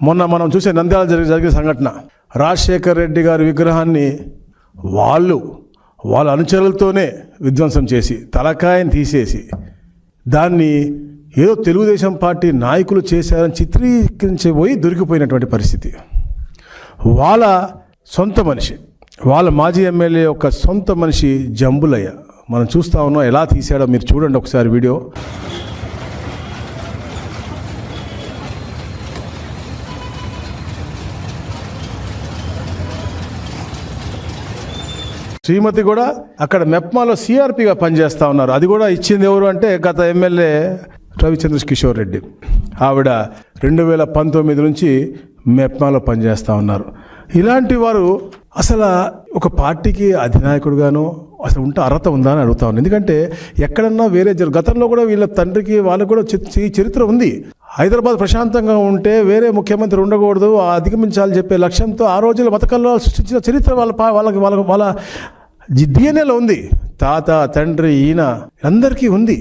మొన్న మనం చూసే నంద్యాల జరిగిన సంఘటన, రాజశేఖర్ రెడ్డి గారి విగ్రహాన్ని వాళ్ళ అనుచరులతోనే విధ్వంసం చేసి తలకాయని తీసేసి దాన్ని ఏదో తెలుగుదేశం పార్టీ నాయకులు చేశారని చిత్రీకరించబోయి దొరికిపోయినటువంటి పరిస్థితి. వాళ్ళ సొంత మనిషి, వాళ్ళ మాజీ ఎమ్మెల్యే యొక్క సొంత మనిషి జంబులయ్య, మనం చూస్తూ ఉన్నాం. ఎలా తీసాడో మీరు చూడండి ఒకసారి వీడియో. శ్రీమతి కూడా అక్కడ మెప్మాలో సిఆర్పిగా పనిచేస్తూ ఉన్నారు. అది కూడా ఇచ్చింది ఎవరు అంటే గత ఎమ్మెల్యే రవిచంద్ర కిషోర్ రెడ్డి. ఆవిడ 2019 నుంచి మెప్మాలో పనిచేస్తూ ఉన్నారు. ఇలాంటి వారు అసలు ఒక పార్టీకి అధినాయకుడుగానో అసలు ఉంటే అర్హత ఉందా అని అడుగుతా ఉన్నాను. ఎందుకంటే ఎక్కడన్నా వేరే గతంలో కూడా వీళ్ళ తండ్రికి వాళ్ళకు కూడా చరిత్ర ఉంది. హైదరాబాద్ ప్రశాంతంగా ఉంటే వేరే ముఖ్యమంత్రి ఉండకూడదు, అధిగమించాలని చెప్పే లక్ష్యంతో ఆ రోజుల్లో బతకల్లో సృష్టించిన చరిత్ర వాళ్ళ డిఎన్ఏలో ఉంది. తాత, తండ్రి, ఈయన అందరికీ ఉంది.